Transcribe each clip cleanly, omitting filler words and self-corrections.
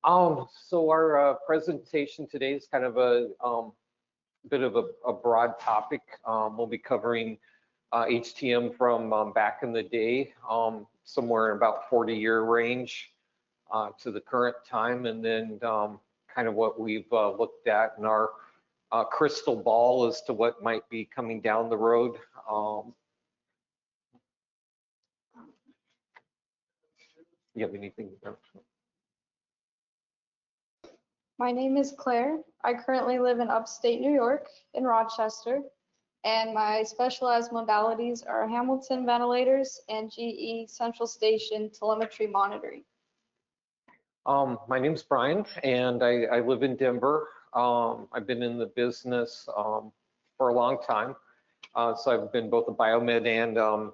So our presentation today is kind of a bit of a broad topic. We'll be covering HTM from back in the day, somewhere in about 40-year range to the current time, and then kind of what we've looked at in our crystal ball as to what might be coming down the road. You have anything? My name is Claire. I currently live in upstate New York in Rochester, and my specialized modalities are Hamilton ventilators and GE central station telemetry monitoring. My name's Brian, and I live in Denver. I've been in the business for a long time. So I've been both a biomed and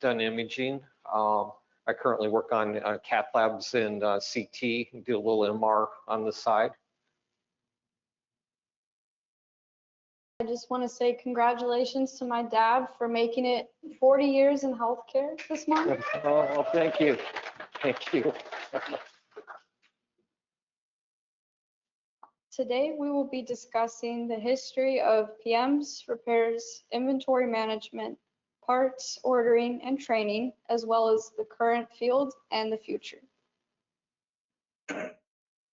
done imaging. I currently work on cath labs and CT, do a little MR on the side. I just want to say congratulations to my dad for making it 40 years in healthcare this month. Oh, well, thank you. Thank you. Today, we will be discussing the history of PMs, repairs, inventory management, parts, ordering, and training, as well as the current field and the future.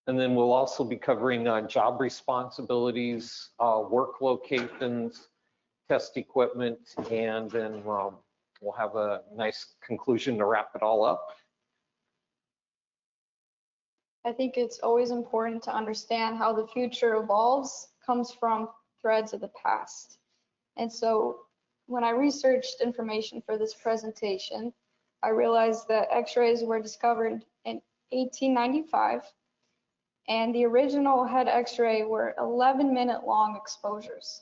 And then we'll also be covering job responsibilities, work locations, test equipment, and then we'll have a nice conclusion to wrap it all up. I think it's always important to understand how the future evolves comes from threads of the past. And so when I researched information for this presentation, I realized that x-rays were discovered in 1895, and the original head x-ray were 11-minute long exposures.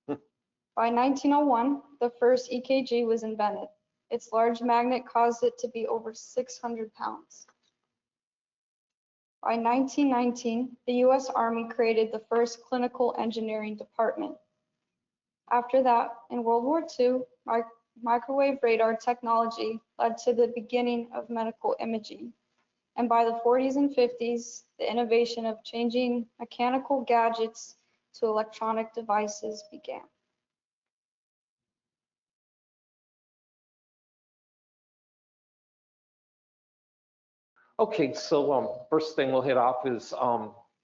By 1901, the first EKG was invented. Its large magnet caused it to be over 600 pounds. By 1919, the US Army created the first clinical engineering department. After that, in World War II, microwave radar technology led to the beginning of medical imaging. And by the 40s and 50s, the innovation of changing mechanical gadgets to electronic devices began. Okay, so first thing we'll hit off is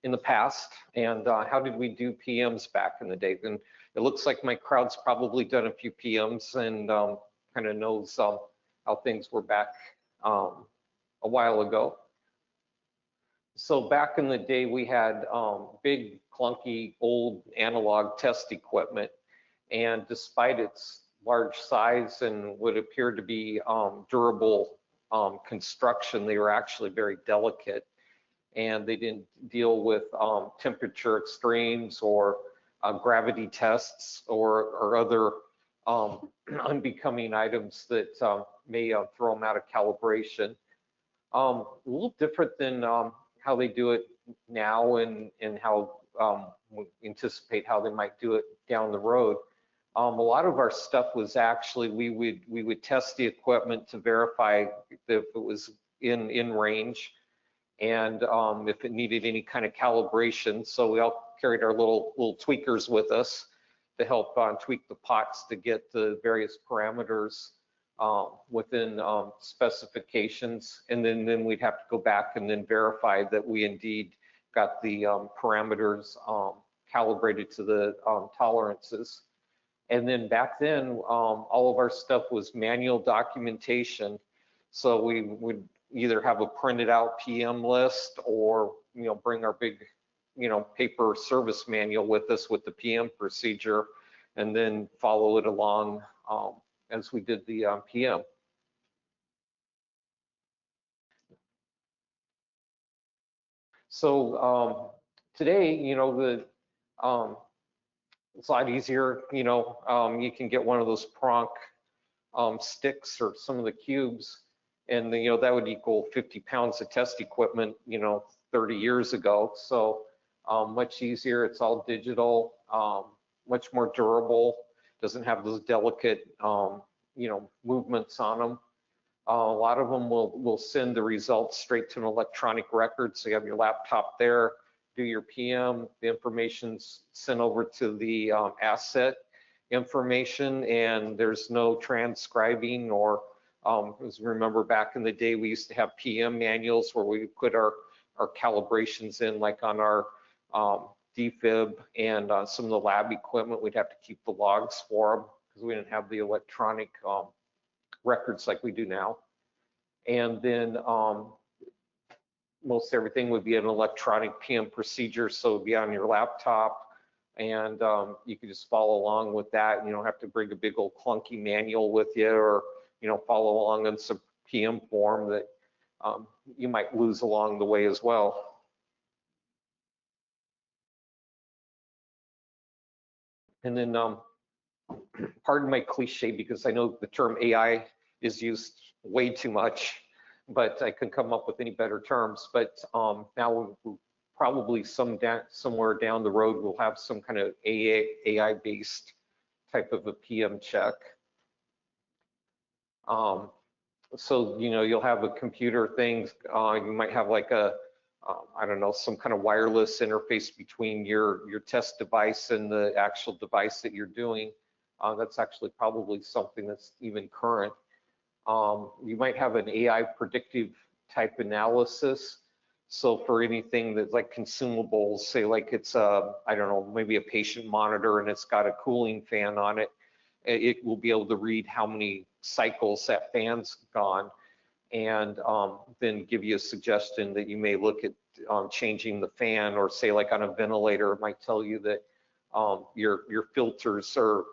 in the past, and how did we do PMs back in the day? And it looks like my crowd's probably done a few PMs and kind of knows how things were back a while ago. So back in the day, we had big, clunky, old analog test equipment, and despite its large size and what appeared to be durable construction, they were actually very delicate, and they didn't deal with temperature extremes or gravity tests or other unbecoming items that may throw them out of calibration. A little different than how they do it now, and how we anticipate how they might do it down the road. A lot of our stuff was actually, we would test the equipment to verify if it was in range, and if it needed any kind of calibration. So we all carried our little tweakers with us to help tweak the pots to get the various parameters within specifications, and then we'd have to go back and then verify that we indeed got the parameters calibrated to the tolerances. And then back then, all of our stuff was manual documentation. So we would either have a printed out PM list, or bring our big paper service manual with us with the PM procedure, and then follow it along as we did the PM. So today, it's a lot easier. You can get one of those Pronk sticks or some of the cubes, and that would equal 50 pounds of test equipment 30 years ago. So much easier. It's all digital, much more durable, doesn't have those delicate movements on them. A lot of them will send the results straight to an electronic record. So you have your laptop there, do your PM, the information's sent over to the asset information, and there's no transcribing or, as remember back in the day, we used to have PM manuals where we put our calibrations in, like on our defib and some of the lab equipment. We'd have to keep the logs for them because we didn't have the electronic records like we do now. And then most everything would be an electronic PM procedure, so it'd be on your laptop, and you can just follow along with that. You don't have to bring a big old clunky manual with you, or follow along on some PM form that you might lose along the way as well. And then, pardon my cliche, because I know the term AI is used way too much, but I couldn't come up with any better terms. But now we'll probably somewhere down the road, we'll have some kind of AI-based type of a PM check. So, you'll have a computer thing. You might have like a, I don't know, some kind of wireless interface between your test device and the actual device that you're doing. That's actually probably something that's even current. You might have an AI predictive type analysis. So for anything that's like consumables, say like it's I don't know, maybe a patient monitor and it's got a cooling fan on it, it will be able to read how many cycles that fan's gone, and then give you a suggestion that you may look at changing the fan, or say like on a ventilator, it might tell you that your filters are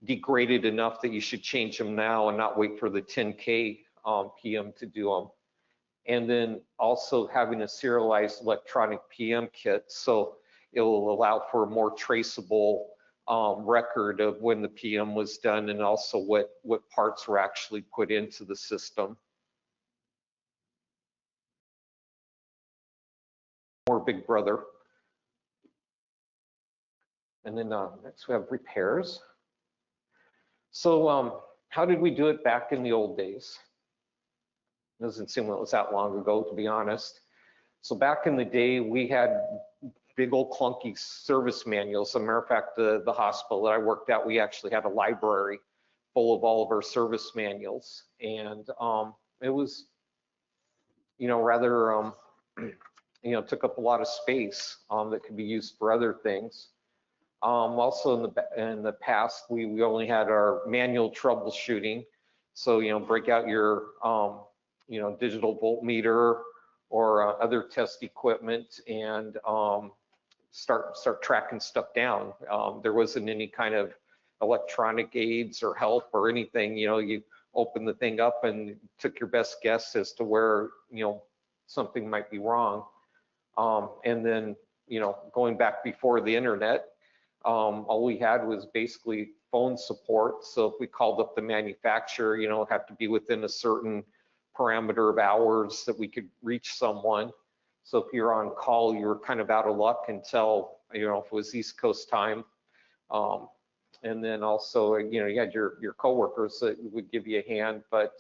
degraded enough that you should change them now and not wait for the 10K PM to do them. And then also having a serialized electronic PM kit, so it will allow for a more traceable record of when the PM was done, and also what parts were actually put into the system. More Big Brother. And then next we have repairs. So how did we do it back in the old days? Doesn't seem like it was that long ago, to be honest. So back in the day, we had big old clunky service manuals. As a matter of fact, the hospital that I worked at, we actually had a library full of all of our service manuals, and it was, rather, took up a lot of space that could be used for other things. Also in the past, we only had our manual troubleshooting. So, break out your, digital voltmeter or other test equipment, and start tracking stuff down. There wasn't any kind of electronic aids or help or anything. You open the thing up and took your best guess as to where, something might be wrong. And then, going back before the internet, all we had was basically phone support. So if we called up the manufacturer, it had to be within a certain parameter of hours that we could reach someone. So if you're on call, you were kind of out of luck until, if it was East Coast time. And then also, you had your coworkers that would give you a hand. But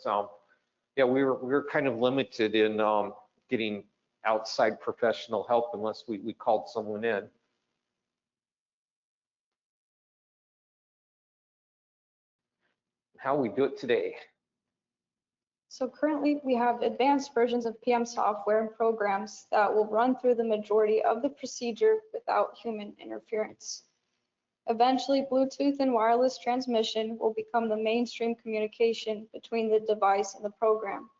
yeah, we were kind of limited in getting outside professional help unless we called someone in. How we do it today. So currently we have advanced versions of PM software and programs that will run through the majority of the procedure without human interference. Eventually, Bluetooth and wireless transmission will become the mainstream communication between the device and the program.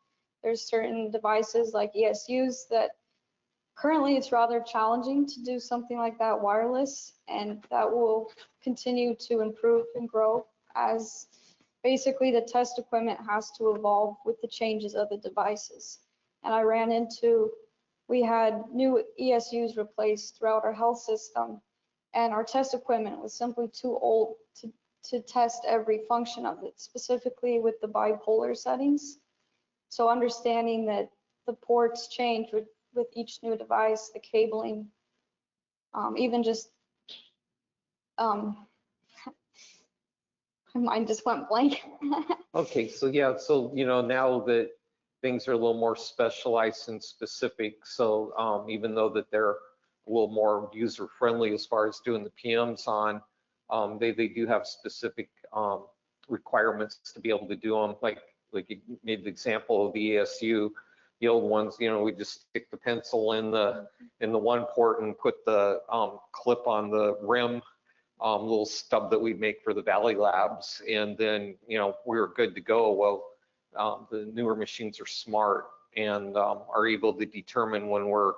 There's certain devices like ESUs that currently it's rather challenging to do something like that wireless, and that will continue to improve and grow as basically the test equipment has to evolve with the changes of the devices. And we had new ESUs replaced throughout our health system, and our test equipment was simply too old to test every function of it, specifically with the bipolar settings. So understanding that the ports change with each new device, the cabling, even just My mind just went blank. Okay, so yeah, so now that things are a little more specialized and specific, so even though that they're a little more user friendly as far as doing the PMs on, they do have specific requirements to be able to do them. Like you made the example of the ASU, the old ones, we just stick the pencil in the one port and put the clip on the rim. Little stub that we make for the Valley Labs, and then we were good to go. Well, the newer machines are smart and are able to determine when we're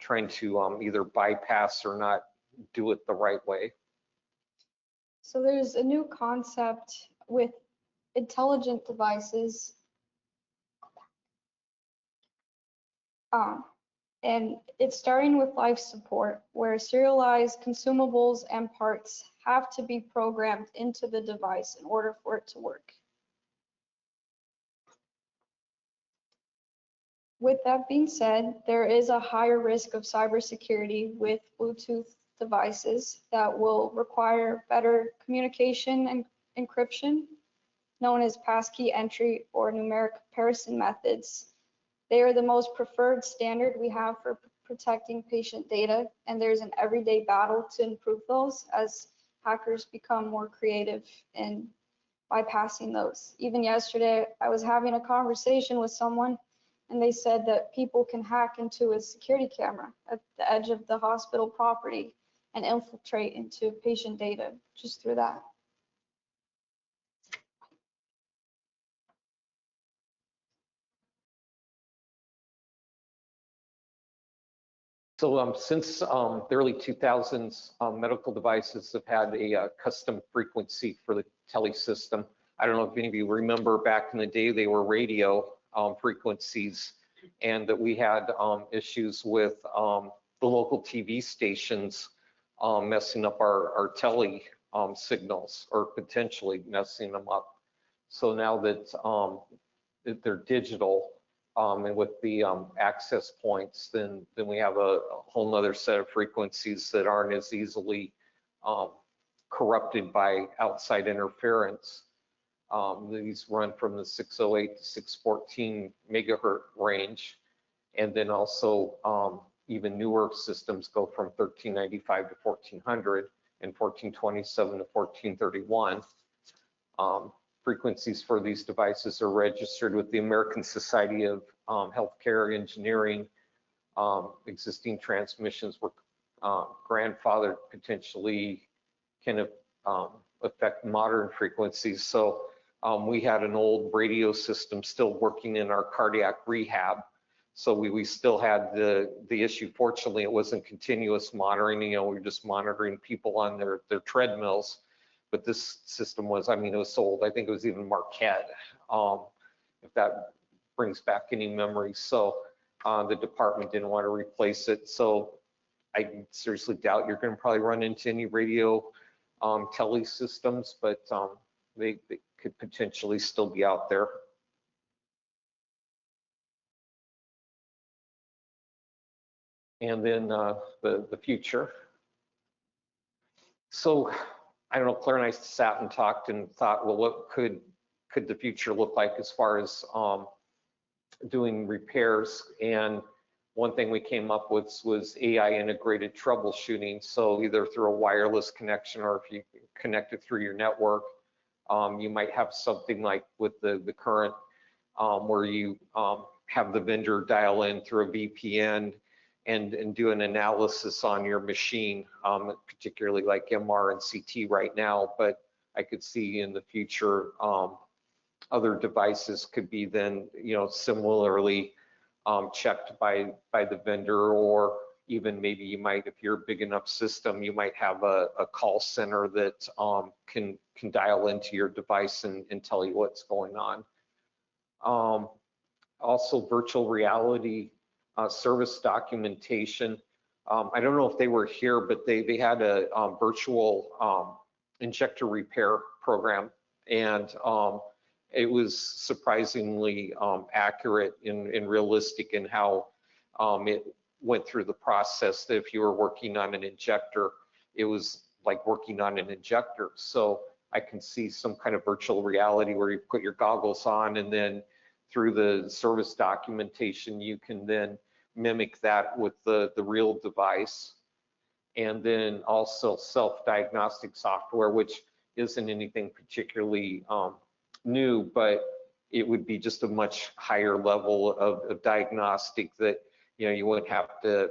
trying to either bypass or not do it the right way. So there's a new concept with intelligent devices, and it's starting with life support, where serialized consumables and parts have to be programmed into the device in order for it to work. With that being said, there is a higher risk of cybersecurity with Bluetooth devices that will require better communication and encryption, known as passkey entry or numeric comparison methods. They are the most preferred standard we have for protecting patient data, and there's an everyday battle to improve those as hackers become more creative in bypassing those. Even yesterday, I was having a conversation with someone, and they said that people can hack into a security camera at the edge of the hospital property and infiltrate into patient data just through that. So since the early 2000s, medical devices have had a custom frequency for the tele system. I don't know if any of you remember back in the day, they were radio frequencies, and that we had issues with the local TV stations messing up our tele signals, or potentially messing them up. So now that they're digital, and with the access points, then we have a whole nother set of frequencies that aren't as easily corrupted by outside interference. These run from the 608 to 614 megahertz range, and then also even newer systems go from 1395 to 1400 and 1427 to 1431. Frequencies for these devices are registered with the American Society of Healthcare Engineering. Existing transmissions were grandfathered, potentially can affect modern frequencies. So we had an old radio system still working in our cardiac rehab. So we still had the issue. Fortunately, it wasn't continuous monitoring. We were just monitoring people on their treadmills. But this system was, it was sold. I think it was even Marquette, if that brings back any memories. So the department didn't want to replace it. So I seriously doubt you're going to probably run into any radio tele systems, but they could potentially still be out there. And then the future. So I don't know, Claire and I sat and talked and thought, well, what could the future look like as far as doing repairs? And one thing we came up with was AI integrated troubleshooting. So either through a wireless connection, or if you connect it through your network, you might have something like with the current where you have the vendor dial in through a VPN and do an analysis on your machine, particularly like MR and CT right now. But I could see in the future other devices could be then, similarly checked by the vendor, or even maybe you might, if you're a big enough system, you might have a call center that can dial into your device and tell you what's going on. Also, virtual reality service documentation. I don't know if they were here, but they had a virtual injector repair program, and it was surprisingly accurate and realistic in how it went through the process. That if you were working on an injector, it was like working on an injector. So I can see some kind of virtual reality where you put your goggles on, and then through the service documentation, you can then mimic that with the real device. And then also self-diagnostic software, which isn't anything particularly new, but it would be just a much higher level of diagnostic that, you wouldn't have to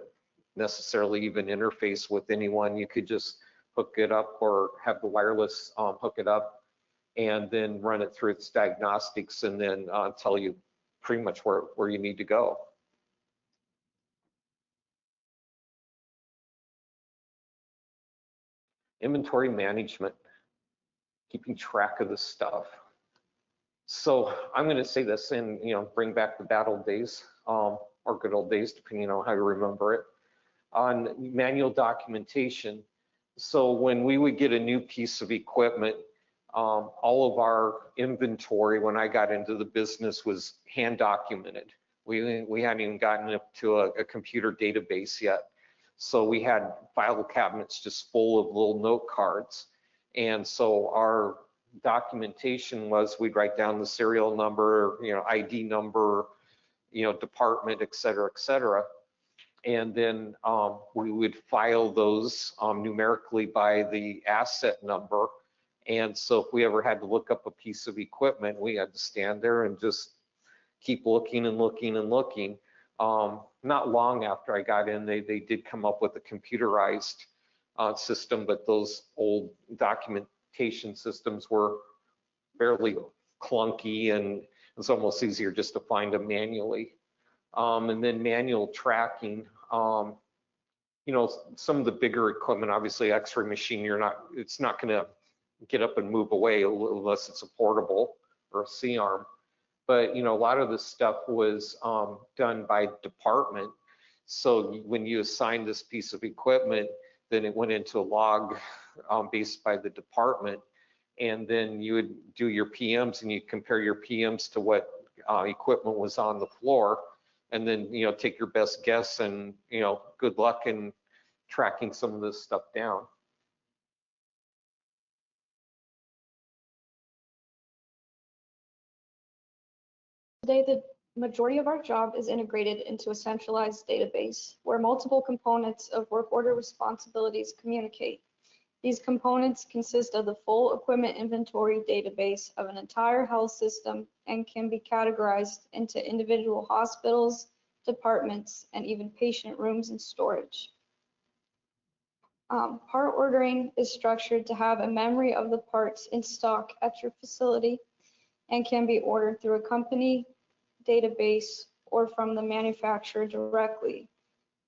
necessarily even interface with anyone. You could just hook it up or have the wireless hook it up and then run it through its diagnostics and then tell you pretty much where you need to go. Inventory management, keeping track of the stuff. So I'm going to say this and bring back the bad old days or good old days, depending on how you remember it, on manual documentation. So when we would get a new piece of equipment, all of our inventory when I got into the business was hand documented. We hadn't even gotten up to a computer database yet. So we had file cabinets just full of little note cards. And so our documentation was we'd write down the serial number, ID number, department, et cetera, and then we would file those numerically by the asset number. And so if we ever had to look up a piece of equipment, we had to stand there and just keep looking and looking and looking. Not long after I got in, they did come up with a computerized system, but those old documentation systems were fairly clunky, and it's almost easier just to find them manually. And then manual tracking, some of the bigger equipment, obviously X-ray machine, it's not going to get up and move away unless it's a portable or a C-arm. But a lot of this stuff was done by department. So when you assign this piece of equipment, then it went into a log based by the department, and then you would do your PMs and you compare your PMs to what equipment was on the floor, and then take your best guess and good luck in tracking some of this stuff down. Today, the majority of our job is integrated into a centralized database where multiple components of work order responsibilities communicate. These components consist of the full equipment inventory database of an entire health system and can be categorized into individual hospitals, departments, and even patient rooms and storage. Part ordering is structured to have a memory of the parts in stock at your facility and can be ordered through a company database or from the manufacturer directly.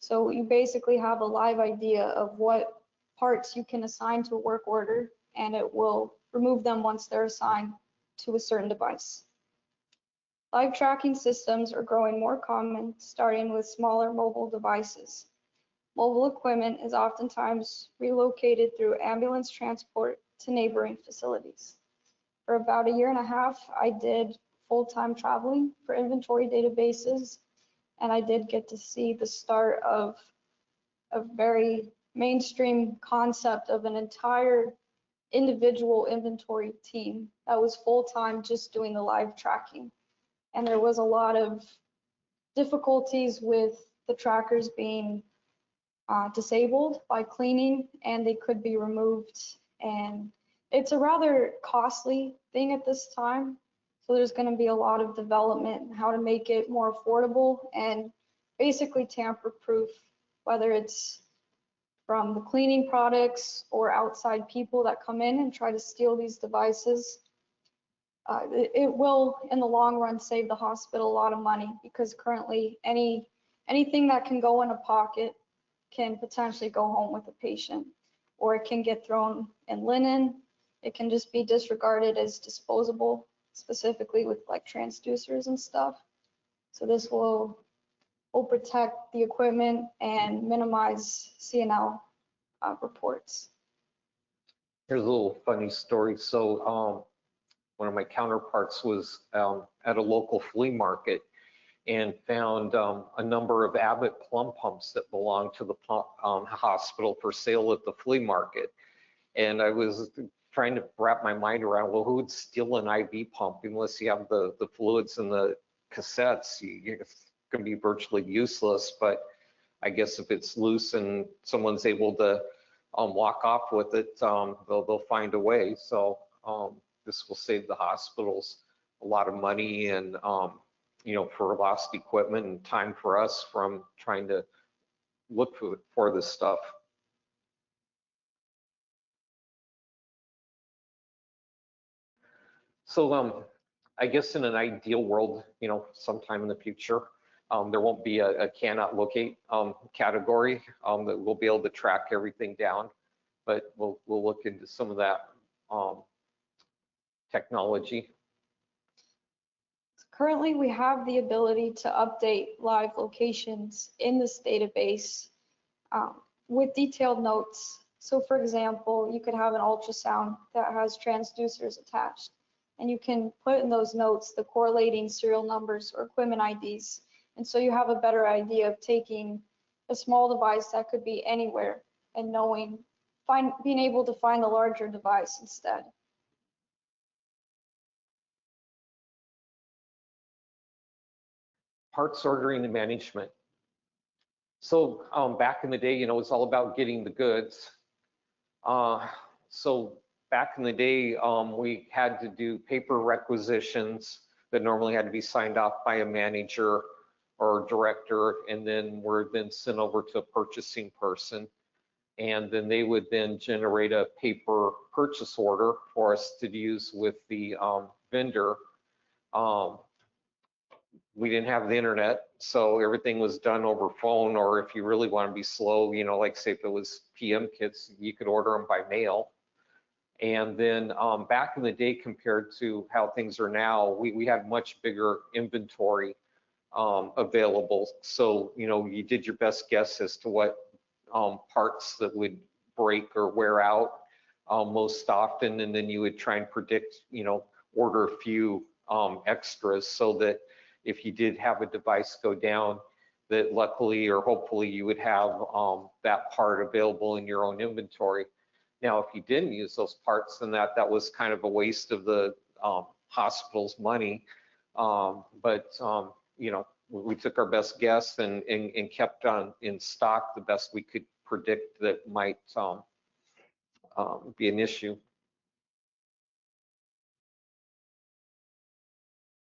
So you basically have a live idea of what parts you can assign to a work order, and it will remove them once they're assigned to a certain device. Live tracking systems are growing more common, starting with smaller mobile devices. Mobile equipment is oftentimes relocated through ambulance transport to neighboring facilities. For about a year and a half, I did full-time traveling for inventory databases, and I did get to see the start of a very mainstream concept of an entire individual inventory team that was full-time just doing the live tracking. And there was a lot of difficulties with the trackers being disabled by cleaning, and they could be removed. And it's a rather costly thing at this time. So there's going to be a lot of development in how to make it more affordable and basically tamper-proof, whether it's from the cleaning products or outside people that come in and try to steal these devices. It will, in the long run, save the hospital a lot of money, because currently anything that can go in a pocket can potentially go home with a patient, or it can get thrown in linen. It can just be disregarded as disposable, specifically with like transducers and stuff. So this will protect the equipment and minimize C&L reports. Here's a little funny story. So one of my counterparts was at a local flea market and found a number of Abbott plumb pumps that belonged to the hospital for sale at the flea market. And I was trying to wrap my mind around, well, who would steal an IV pump unless you have the fluids and the cassettes? It's going to be virtually useless. But I guess if it's loose and someone's able to walk off with it, they'll find a way. So this will save the hospitals a lot of money and for lost equipment and time for us from trying to look for this stuff. So I guess in an ideal world, sometime in the future, there won't be a cannot locate category that we'll be able to track everything down, but we'll look into some of that technology. Currently, we have the ability to update live locations in this database with detailed notes. So for example, you could have an ultrasound that has transducers attached, and you can put in those notes the correlating serial numbers or equipment IDs. And so you have a better idea of taking a small device that could be anywhere and being able to find the larger device instead. Parts ordering and management. So back in the day, it was all about getting the goods. So back in the day, we had to do paper requisitions that normally had to be signed off by a manager or director, and then were then sent over to a purchasing person. And then they would then generate a paper purchase order for us to use with the vendor. We didn't have the internet, so everything was done over phone, or if you really want to be slow, like say if it was PM kits, you could order them by mail. And then back in the day, compared to how things are now, we had much bigger inventory available. So, you did your best guess as to what parts that would break or wear out most often, and then you would try and predict, order a few extras so that if you did have a device go down, that luckily or hopefully you would have that part available in your own inventory. Now, if you didn't use those parts, then that was kind of a waste of the hospital's money. But we took our best guess and kept on in stock the best we could predict that might be an issue.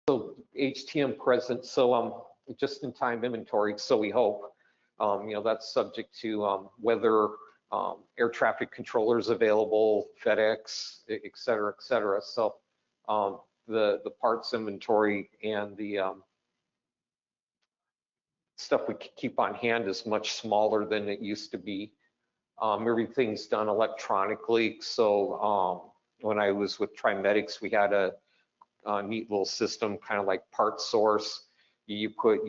So HTM present, so just in time inventory, so we hope. That's subject to whether air traffic controllers available, FedEx, et cetera, et cetera. So the parts inventory and the stuff we keep on hand is much smaller than it used to be. Everything's done electronically. So when I was with Trimedx, we had a neat little system, kind of like part source. You could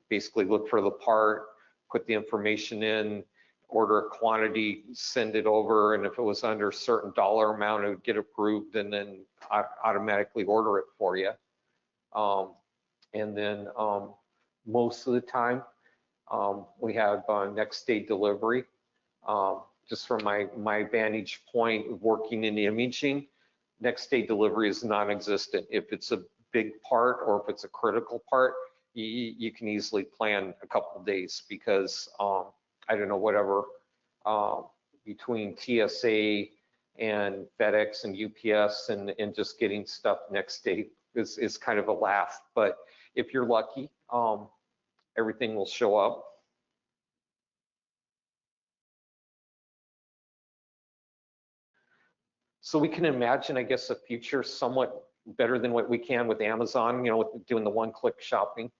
basically look for the part, put the information in, order a quantity, send it over, and if it was under a certain dollar amount, it would get approved and then automatically order it for you. And then most of the time, we have next day delivery. Just from my vantage point of working in imaging, next day delivery is non-existent. If it's a big part or if it's a critical part, you can easily plan a couple of days because I don't know, whatever, between TSA and FedEx and UPS and just getting stuff next day is kind of a laugh. But if you're lucky, everything will show up. So we can imagine, I guess, a future somewhat better than what we can with Amazon, with doing the one-click shopping.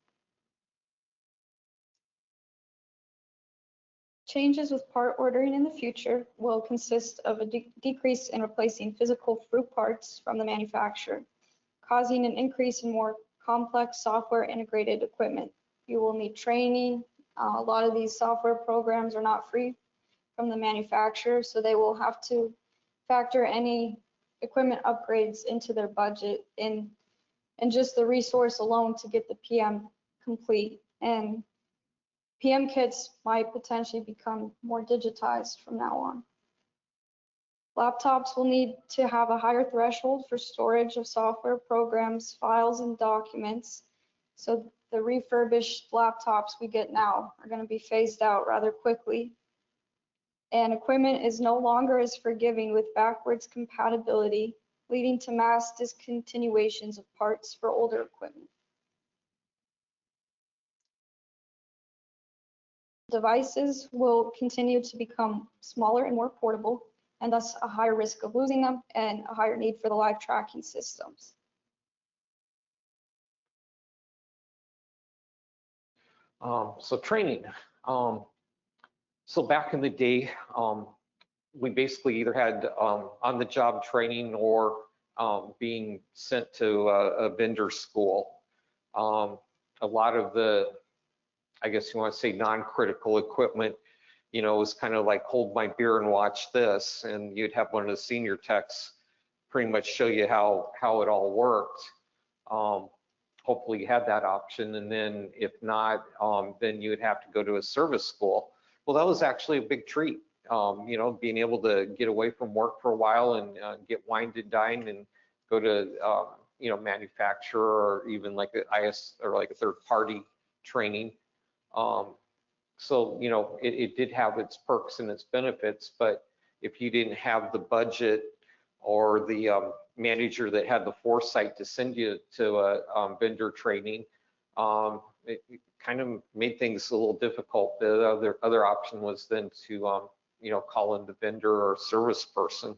Changes with part ordering in the future will consist of a decrease in replacing physical fruit parts from the manufacturer, causing an increase in more complex software integrated equipment. You will need training. A lot of these software programs are not free from the manufacturer, so they will have to factor any equipment upgrades into their budget and just the resource alone to get the PM complete. And PM kits might potentially become more digitized from now on. Laptops will need to have a higher threshold for storage of software programs, files, and documents. So the refurbished laptops we get now are going to be phased out rather quickly. And equipment is no longer as forgiving with backwards compatibility, leading to mass discontinuations of parts for older equipment. Devices will continue to become smaller and more portable, and thus a higher risk of losing them and a higher need for the live tracking systems. So training. So back in the day, we basically either had on-the-job training or being sent to a vendor school. A lot of the, I guess you want to say, non-critical equipment, you know, was kind of like hold my beer and watch this, and you'd have one of the senior techs pretty much show you how it all worked. Hopefully you had that option, and then if not, then you would have to go to a service school. Well, that was actually a big treat. You know, being able to get away from work for a while and get wined and dined and go to, you know, manufacturer or even like a IS or like a third party training. So, you know, it did have its perks and its benefits, but if you didn't have the budget or the manager that had the foresight to send you to a vendor training, it kind of made things a little difficult. The other option was then to, you know, call in the vendor or service person.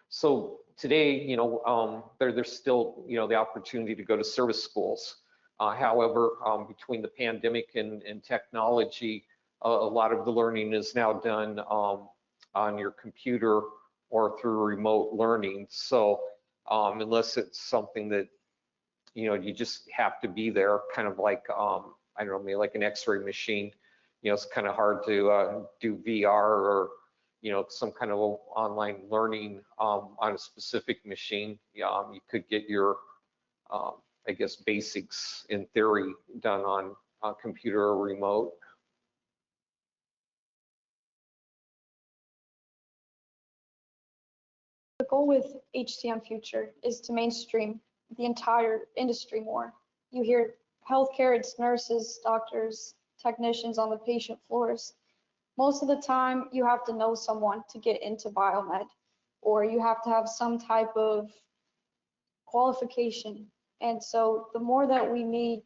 So today, you know, there's still, you know, the opportunity to go to service schools. However, between the pandemic and technology, a lot of the learning is now done on your computer or through remote learning. So unless it's something that, you know, you just have to be there, kind of like, I don't know, maybe like an x-ray machine, you know, it's kind of hard to do VR or, you know, some kind of online learning on a specific machine. You could get your, I guess, basics in theory done on a computer or remote. The goal with HTM Future is to mainstream the entire industry more. You hear healthcare, it's nurses, doctors, technicians on the patient floors. Most of the time, you have to know someone to get into biomed, or you have to have some type of qualification. And so the more that we need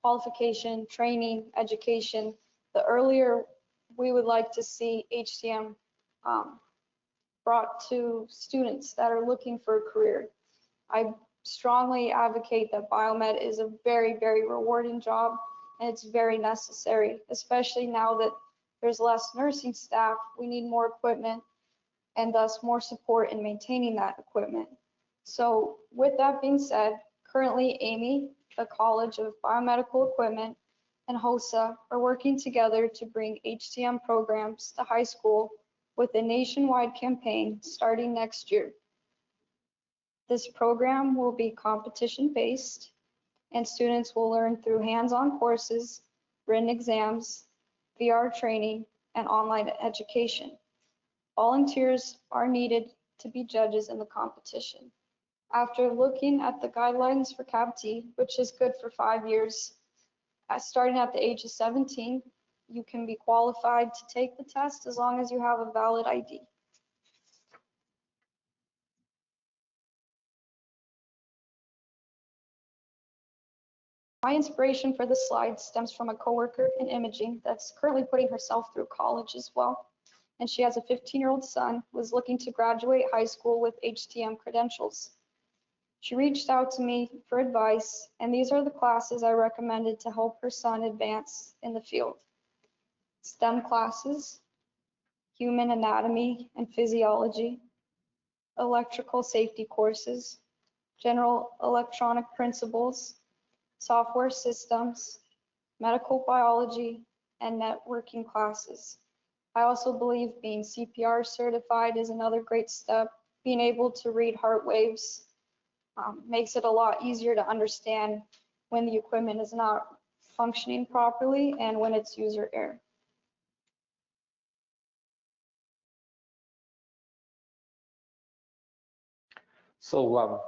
qualification, training, education, the earlier we would like to see HTM brought to students that are looking for a career. I strongly advocate that biomed is a very, very rewarding job, and it's very necessary, especially now that there's less nursing staff. We need more equipment and thus more support in maintaining that equipment. So with that being said, currently Amy, the College of Biomedical Equipment, and HOSA are working together to bring HTM programs to high school with a nationwide campaign starting next year. This program will be competition-based, and students will learn through hands-on courses, written exams, VR training, and online education. Volunteers are needed to be judges in the competition. After looking at the guidelines for CABT, which is good for 5 years, starting at the age of 17, you can be qualified to take the test as long as you have a valid ID. My inspiration for this slide stems from a coworker in imaging that's currently putting herself through college as well. And she has a 15-year-old son who is looking to graduate high school with HTM credentials. She reached out to me for advice, and these are the classes I recommended to help her son advance in the field. STEM classes, human anatomy and physiology, electrical safety courses, general electronic principles, software systems, medical biology, and networking classes. I also believe being CPR certified is another great step. Being able to read heart waves makes it a lot easier to understand when the equipment is not functioning properly and when it's user error. So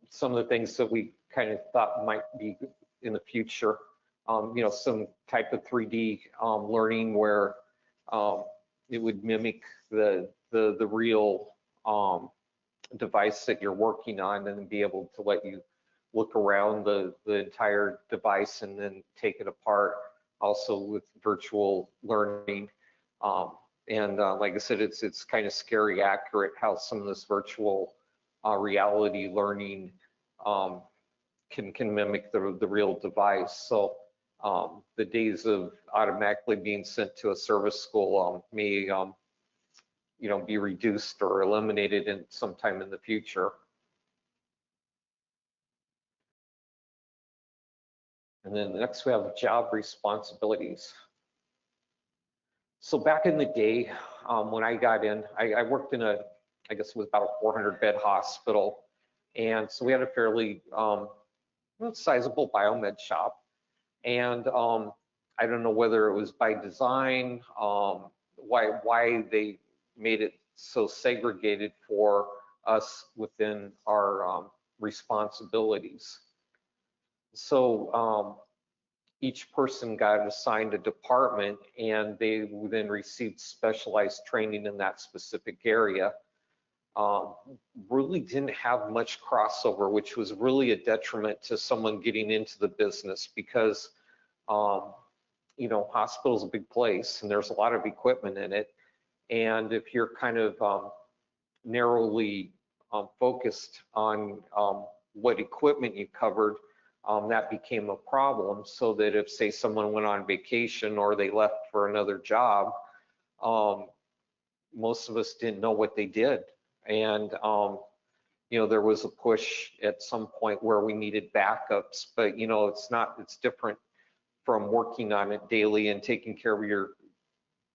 some of the things that we kind of thought might be in the future, some type of 3D learning where it would mimic the real device that you're working on and be able to let you look around the entire device and then take it apart. Also with virtual learning. Like I said, it's kind of scary accurate how some of this virtual reality learning can mimic the real device. So the days of automatically being sent to a service school may be reduced or eliminated in sometime in the future. And then next we have job responsibilities. So back in the day, when I got in, I worked in I guess it was about a 400-bed hospital. And so we had a fairly sizable biomed shop. And I don't know whether it was by design, why they made it so segregated for us within our responsibilities. So each person got assigned a department and they then received specialized training in that specific area. Really didn't have much crossover, which was really a detriment to someone getting into the business because, hospital's a big place and there's a lot of equipment in it. And if you're kind of narrowly focused on what equipment you covered, that became a problem, so that if, say, someone went on vacation or they left for another job, most of us didn't know what they did. And, there was a push at some point where we needed backups, but, it's different from working on it daily and taking care of your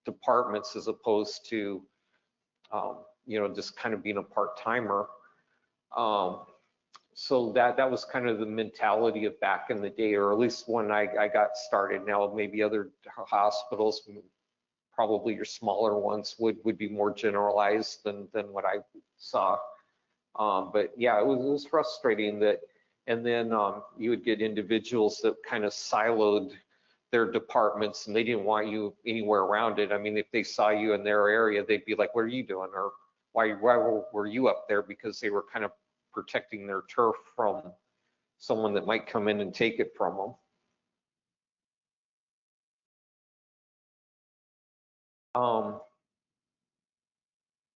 departments as opposed to, just kind of being a part-timer. So that was kind of the mentality of back in the day, or at least when I got started. Now maybe other hospitals, probably your smaller ones, would be more generalized than what I saw. But yeah, it was frustrating that, and then you would get individuals that kind of siloed their departments and they didn't want you anywhere around it. I mean, if they saw you in their area, they'd be like, what are you doing? Or why were you up there? Because they were kind of protecting their turf from someone that might come in and take it from them.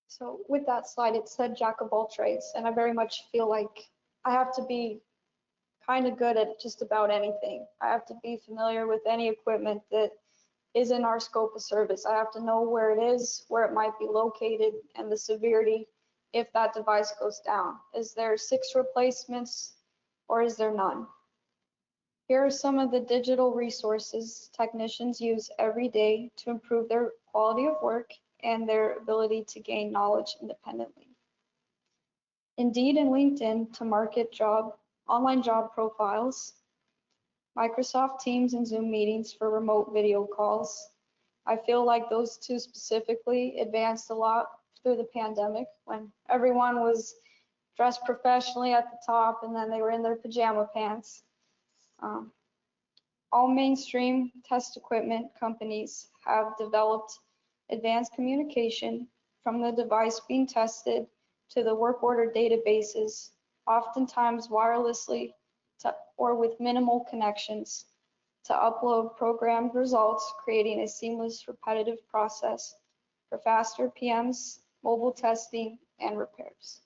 So with that slide, it said jack of all trades, and I very much feel like I have to be kind of good at just about anything. I have to be familiar with any equipment that is in our scope of service. I have to know where it is, where it might be located, and the severity if that device goes down. Is there 6 replacements or is there none? Here are some of the digital resources technicians use every day to improve their quality of work and their ability to gain knowledge independently. Indeed and LinkedIn to market online job profiles, Microsoft Teams and Zoom meetings for remote video calls. I feel like those two specifically advanced a lot through the pandemic when everyone was dressed professionally at the top and then they were in their pajama pants. All mainstream test equipment companies have developed advanced communication from the device being tested to the work order databases, oftentimes wirelessly or with minimal connections, to upload programmed results, creating a seamless repetitive process for faster PMs, mobile testing, and repairs.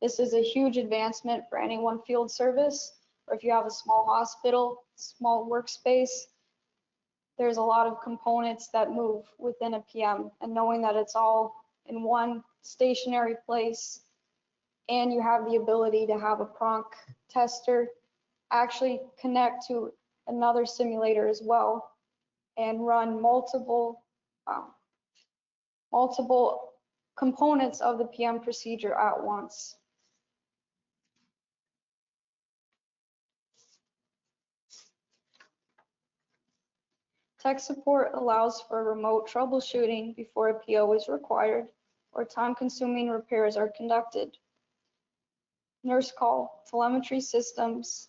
This is a huge advancement for anyone field service, or if you have a small hospital, small workspace. There's a lot of components that move within a PM, and knowing that it's all in one stationary place, and you have the ability to have a PRONC tester actually connect to another simulator as well and run multiple components of the PM procedure at once. Tech support allows for remote troubleshooting before a PO is required or time-consuming repairs are conducted. Nurse call, telemetry systems,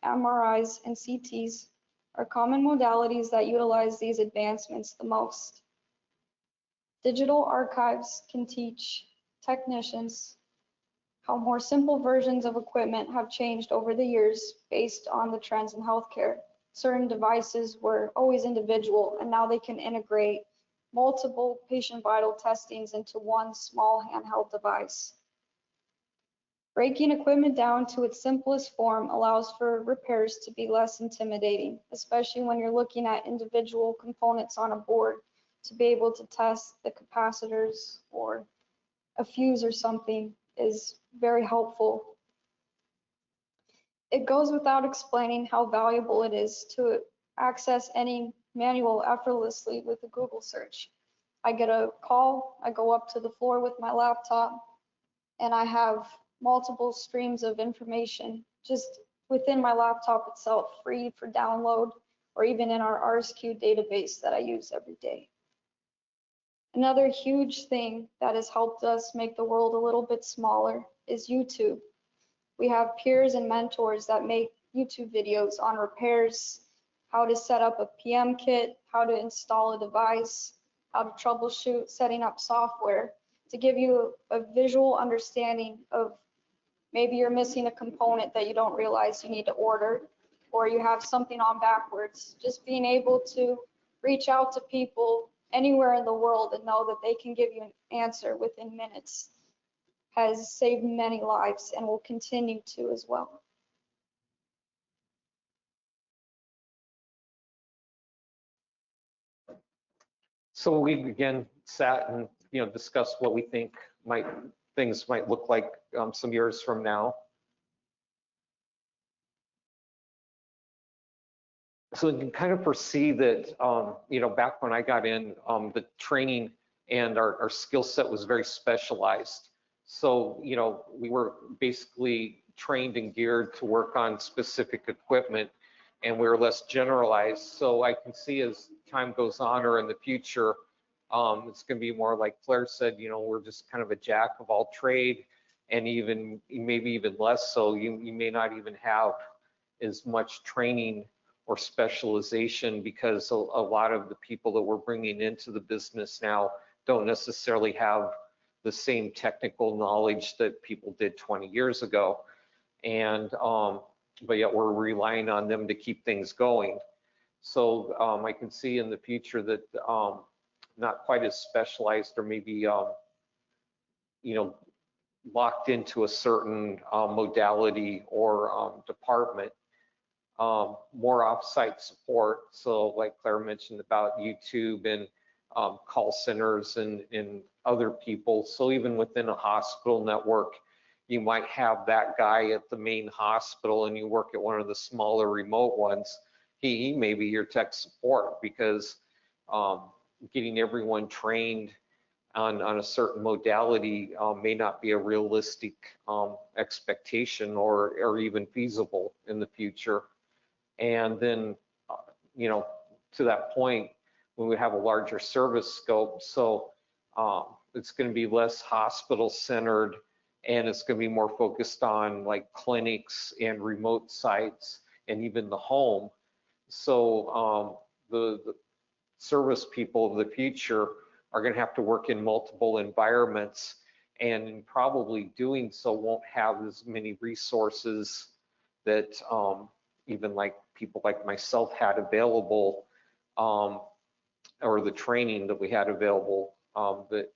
MRIs, and CTs are common modalities that utilize these advancements the most. Digital archives can teach technicians how more simple versions of equipment have changed over the years based on the trends in healthcare. Certain devices were always individual, and now they can integrate multiple patient vital testings into one small handheld device. Breaking equipment down to its simplest form allows for repairs to be less intimidating, especially when you're looking at individual components on a board to be able to test the capacitors or a fuse or something is very helpful. It goes without explaining how valuable it is to access any manual effortlessly with a Google search. I get a call, I go up to the floor with my laptop, and I have multiple streams of information just within my laptop itself, free for download, or even in our RSQ database that I use every day. Another huge thing that has helped us make the world a little bit smaller is YouTube. We have peers and mentors that make YouTube videos on repairs, how to set up a PM kit, how to install a device, how to troubleshoot setting up software, to give you a visual understanding of maybe you're missing a component that you don't realize you need to order, or you have something on backwards. Just being able to reach out to people anywhere in the world and know that they can give you an answer within minutes has saved many lives and will continue to as well. So we again sat and discussed what we think things might look like some years from now. So you can kind of foresee that back when I got in, the training and our skill set was very specialized. So we were basically trained and geared to work on specific equipment, and we were less generalized. So I can see as time goes on or in the future, it's going to be more like Claire said, we're just kind of a jack of all trade, and maybe even less so. You may not even have as much training or specialization, because a lot of the people that we're bringing into the business now don't necessarily have the same technical knowledge that people did 20 years ago. And but yet we're relying on them to keep things going. So I can see in the future that not quite as specialized, or maybe locked into a certain modality or department. More off-site support. So like Claire mentioned about YouTube and call centers and other people. So even within a hospital network, you might have that guy at the main hospital and you work at one of the smaller remote ones. He may be your tech support, because getting everyone trained on a certain modality may not be a realistic expectation or even feasible in the future. And then, to that point, when we have a larger service scope, so it's going to be less hospital centered, and it's going to be more focused on like clinics and remote sites and even the home. So the service people of the future are going to have to work in multiple environments, and in probably doing so won't have as many resources that even like people like myself had available, or the training that we had available that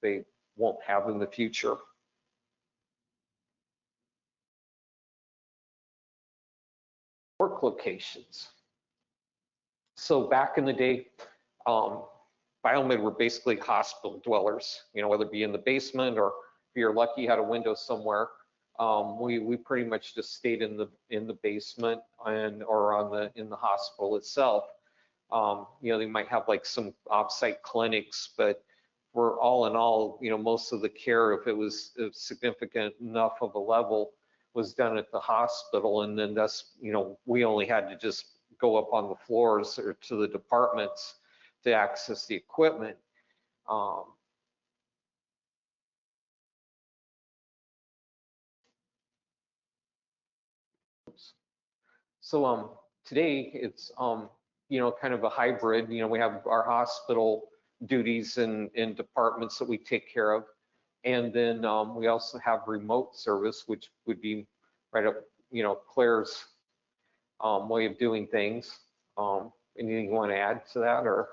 they won't have in the future. Work locations. So back in the day, Biomed were basically hospital dwellers, whether it be in the basement or if you're lucky you had a window somewhere. We pretty much just stayed in the basement or in the hospital itself. They might have like some off-site clinics, but we're all in all, most of the care, if it was significant enough of a level, was done at the hospital, and then we only had to just go up on the floors or to the departments to access the equipment. So today it's kind of a hybrid. We have our hospital duties and departments that we take care of, and then we also have remote service, which would be right up Claire's way of doing things. Anything you want to add to that, or?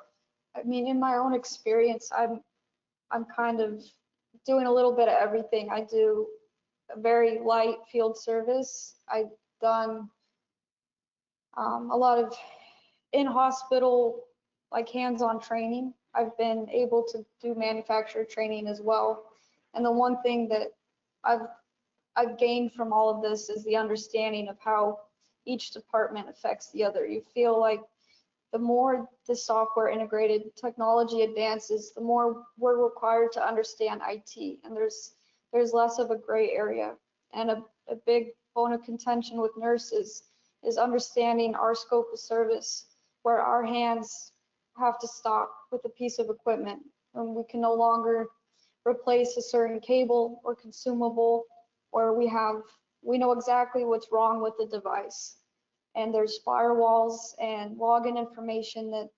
I mean, in my own experience, I'm kind of doing a little bit of everything. I do a very light field service. I've done a lot of in-hospital, like hands-on training. I've been able to do manufacturer training as well. And the one thing that I've gained from all of this is the understanding of how each department affects the other. You feel like the more the software integrated technology advances, the more we're required to understand IT, and there's less of a gray area. And a big bone of contention with nurses is understanding our scope of service, where our hands have to stop with a piece of equipment, and we can no longer replace a certain cable or consumable, or we know exactly what's wrong with the device. And there's firewalls and login information that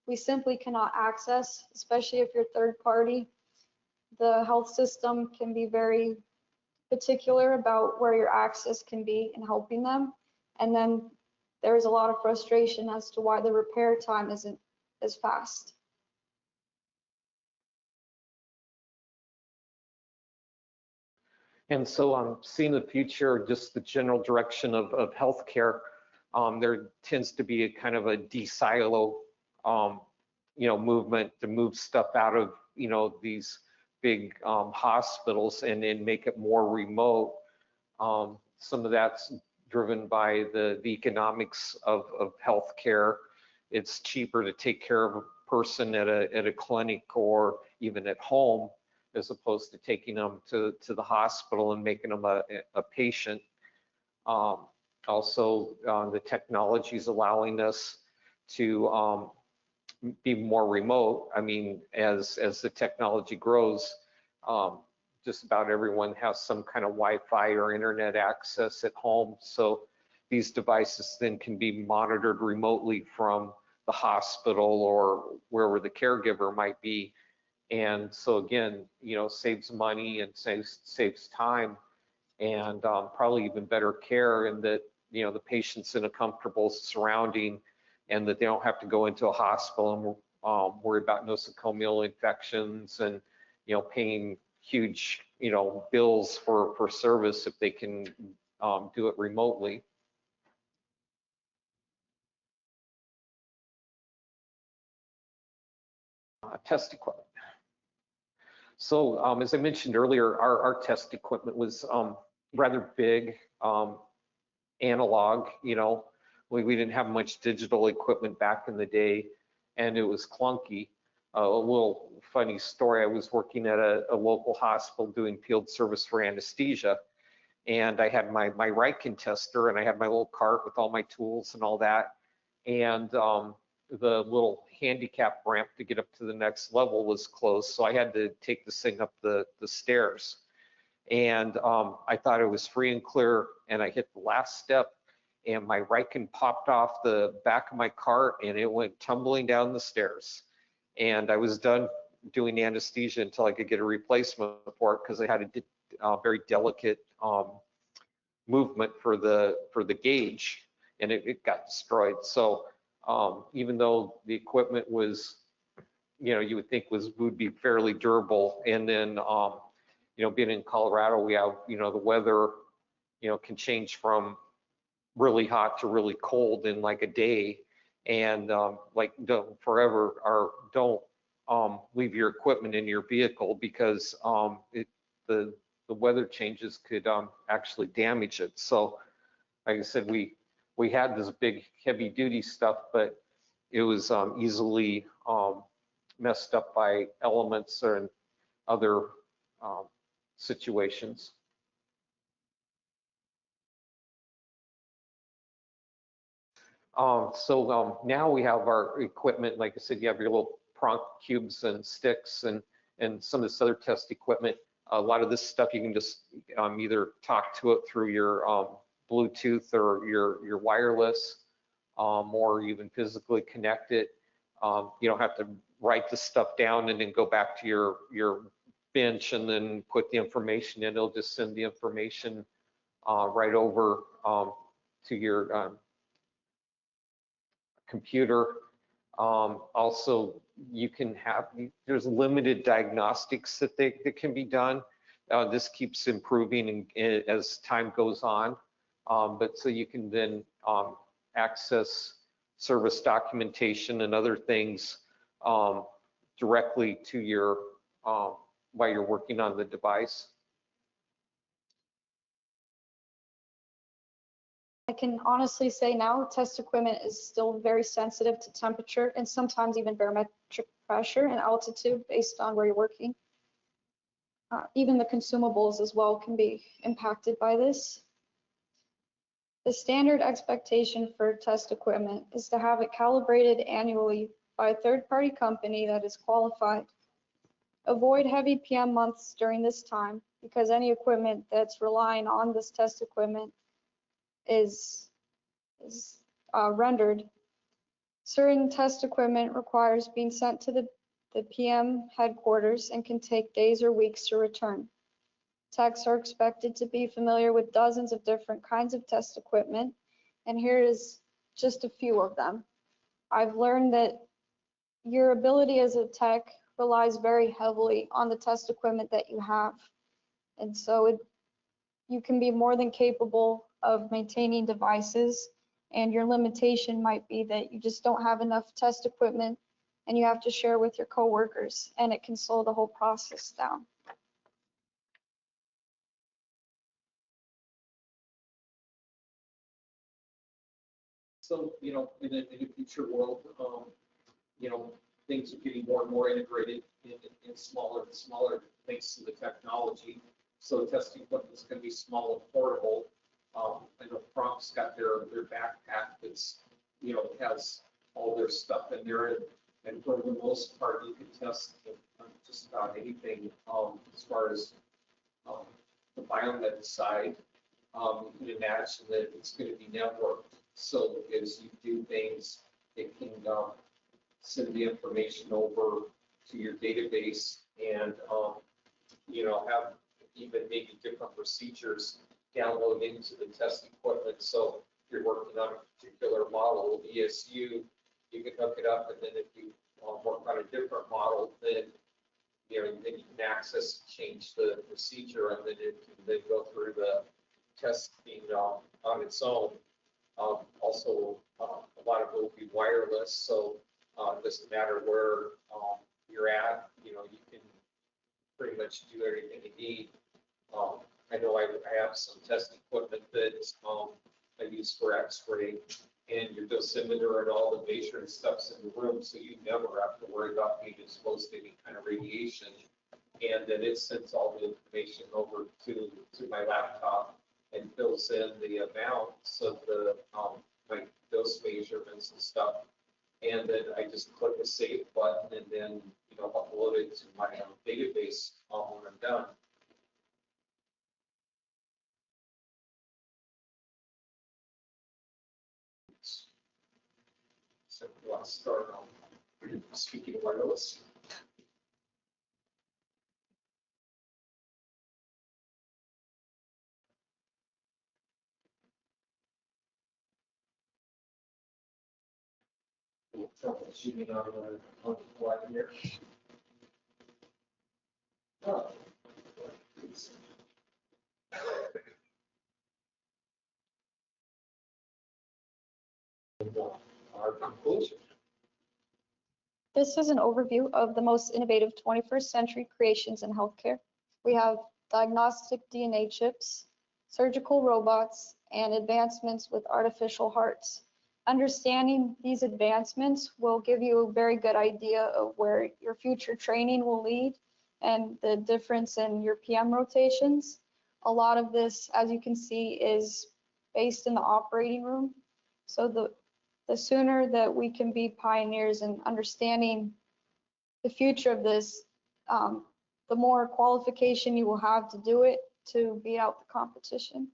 we simply cannot access, especially if you're third party. The health system can be very particular about where your access can be in helping them. And then there's a lot of frustration as to why the repair time isn't as fast. And so I'm seeing the future, just the general direction of healthcare. There tends to be a kind of a de-silo, movement to move stuff out of, these big hospitals and then make it more remote. Some of that's driven by the economics of healthcare. It's cheaper to take care of a person at a clinic or even at home, as opposed to taking them to the hospital and making them a patient. Also, the technology is allowing us to be more remote. I mean, as the technology grows, just about everyone has some kind of Wi-Fi or internet access at home. So these devices then can be monitored remotely from the hospital or wherever the caregiver might be. And so again, saves money and saves time, and probably even better care, in that the patient's in a comfortable surrounding, and that they don't have to go into a hospital and worry about nosocomial infections and paying huge bills for service if they can do it remotely. Test equipment. So as I mentioned earlier, our test equipment was rather big, analog. We didn't have much digital equipment back in the day, and it was clunky. A little funny story, I was working at a local hospital doing field service for anesthesia, and I had my Riken tester, and I had my little cart with all my tools and all that, and the little handicap ramp to get up to the next level was closed, so I had to take this thing up the stairs. And I thought it was free and clear, and I hit the last step, and my Riken popped off the back of my cart, and it went tumbling down the stairs. And I was done doing anesthesia until I could get a replacement for it, because I had a very delicate movement for the gauge, and it got destroyed. So even though the equipment was, you would think would be fairly durable, and then being in Colorado, we have, the weather, can change from really hot to really cold in like a day, and don't leave your equipment in your vehicle, because the weather changes could actually damage it. So like I said, we had this big heavy duty stuff, but it was easily messed up by elements and other situations. Now we have our equipment, like I said, you have your little prong cubes and sticks and some of this other test equipment. A lot of this stuff you can just either talk to it through your Bluetooth or your wireless, or even physically connect it. You don't have to write the stuff down and then go back to your bench and then put the information in. It'll just send the information right over to your computer. Also, you can have, there's limited diagnostics that can be done. This keeps improving as time goes on. But so you can then access service documentation and other things directly to your, while you're working on the device. I can honestly say now test equipment is still very sensitive to temperature and sometimes even barometric pressure and altitude based on where you're working. Even the consumables as well can be impacted by this. The standard expectation for test equipment is to have it calibrated annually by a third-party company that is qualified. Avoid heavy PM months during this time because any equipment that's relying on this test equipment is rendered. Certain test equipment requires being sent to the PM headquarters and can take days or weeks to return. Techs are expected to be familiar with dozens of different kinds of test equipment, and here is just a few of them. I've learned that your ability as a tech relies very heavily on the test equipment that you have, and so you can be more than capable of maintaining devices, and your limitation might be that you just don't have enough test equipment and you have to share with your coworkers, and it can slow the whole process down. So, in a future world, things are getting more and more integrated in smaller and smaller thanks to the technology. So testing equipment is going to be small and portable. I know Prompt's got their backpack that's, has all their stuff in there. And for the most part, you can test just about anything as far as the biomed side. You can imagine that it's going to be networked. So as you do things, it can send the information over to your database and, have even maybe different procedures download into the test equipment. So if you're working on a particular model of ESU, you can hook it up, and then if you work on a different model, then then you can access, change the procedure, and then it can then go through the testing on its own. Also, a lot of it will be wireless, so it doesn't matter where you're at. You can pretty much do everything you need. I know I have some test equipment that I use for X-ray, and your dosimeter and all the measuring stuff's in the room, so you never have to worry about being exposed to any kind of radiation. And then it sends all the information over to my laptop and fills in the amounts of the my dose measurements and stuff. And then I just click the save button and then upload it to my database when I'm done. So let's start on speaking wireless. Shooting on the fly here. Oh. Our conclusion. This is an overview of the most innovative 21st century creations in healthcare. We have diagnostic DNA chips, surgical robots, and advancements with artificial hearts. Understanding these advancements will give you a very good idea of where your future training will lead and the difference in your PM rotations. A lot of this, as you can see, is based in the operating room. So the sooner that we can be pioneers in understanding the future of this, the more qualification you will have to do it to beat out the competition.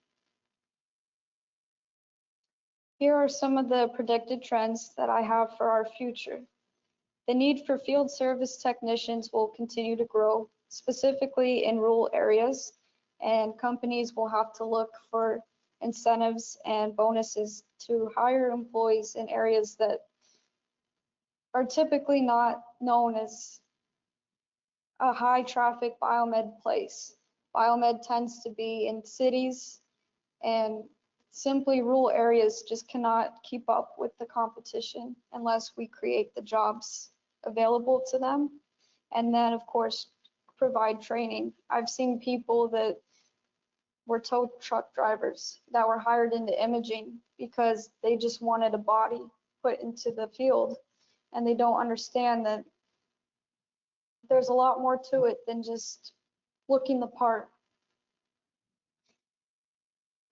Here are some of the predicted trends that I have for our future. The need for field service technicians will continue to grow, specifically in rural areas, and companies will have to look for incentives and bonuses to hire employees in areas that are typically not known as a high traffic biomed place. Biomed tends to be in cities, and simply rural areas just cannot keep up with the competition unless we create the jobs available to them. And then, of course, provide training. I've seen people that were tow truck drivers that were hired into imaging because they just wanted a body put into the field, and they don't understand that there's a lot more to it than just looking the part.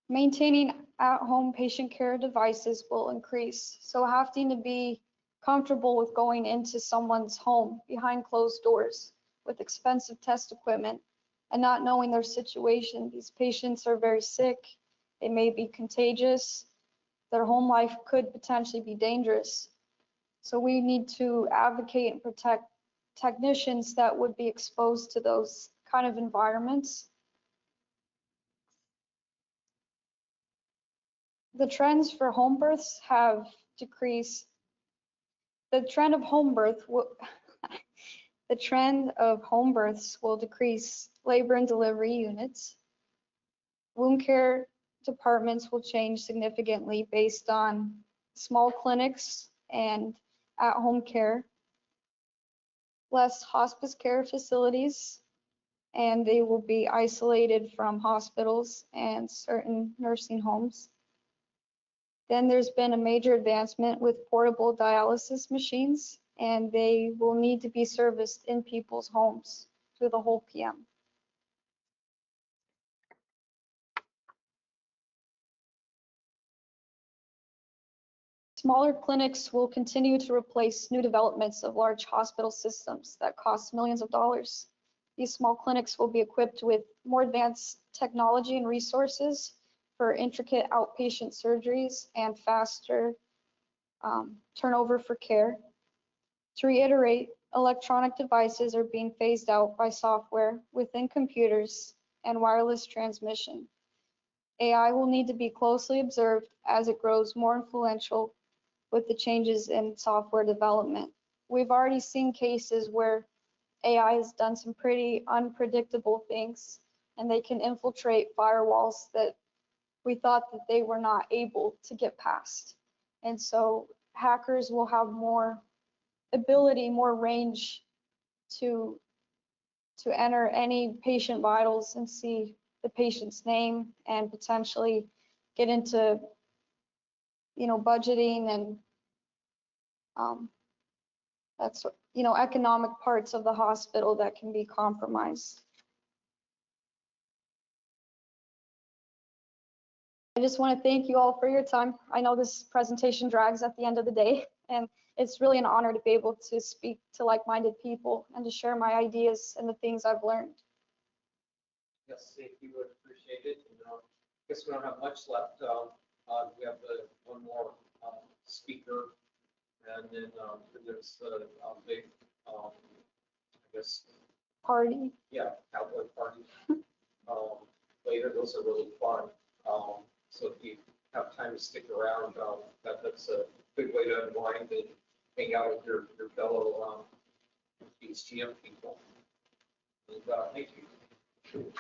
Maintaining at-home patient care devices will increase, so having to be comfortable with going into someone's home behind closed doors with expensive test equipment and not knowing their situation. These patients are very sick, they may be contagious, their home life could potentially be dangerous. So we need to advocate and protect technicians that would be exposed to those kind of environments. The trends for home births have decreased. The trend of home births will decrease labor and delivery units. Wound care departments will change significantly based on small clinics and at-home care. Less hospice care facilities, and they will be isolated from hospitals and certain nursing homes. Then there's been a major advancement with portable dialysis machines, and they will need to be serviced in people's homes through the whole PM. Smaller clinics will continue to replace new developments of large hospital systems that cost millions of dollars. These small clinics will be equipped with more advanced technology and resources for intricate outpatient surgeries and faster turnover for care. To reiterate, electronic devices are being phased out by software within computers and wireless transmission. AI will need to be closely observed as it grows more influential with the changes in software development. We've already seen cases where AI has done some pretty unpredictable things, and they can infiltrate firewalls that we thought that they were not able to get past. And so hackers will have more ability, more range to enter any patient vitals and see the patient's name and potentially get into, budgeting and that's, economic parts of the hospital that can be compromised. I just want to thank you all for your time. I know this presentation drags at the end of the day, and it's really an honor to be able to speak to like-minded people and to share my ideas and the things I've learned. Yes, thank you, would appreciate it. And, I guess we don't have much left. We have one more speaker, and then there's the big, I guess, Party. yeah, cowboy party later. Those are really fun. So if you have time to stick around, that's a good way to unwind and hang out with your fellow HTM people. And, thank you.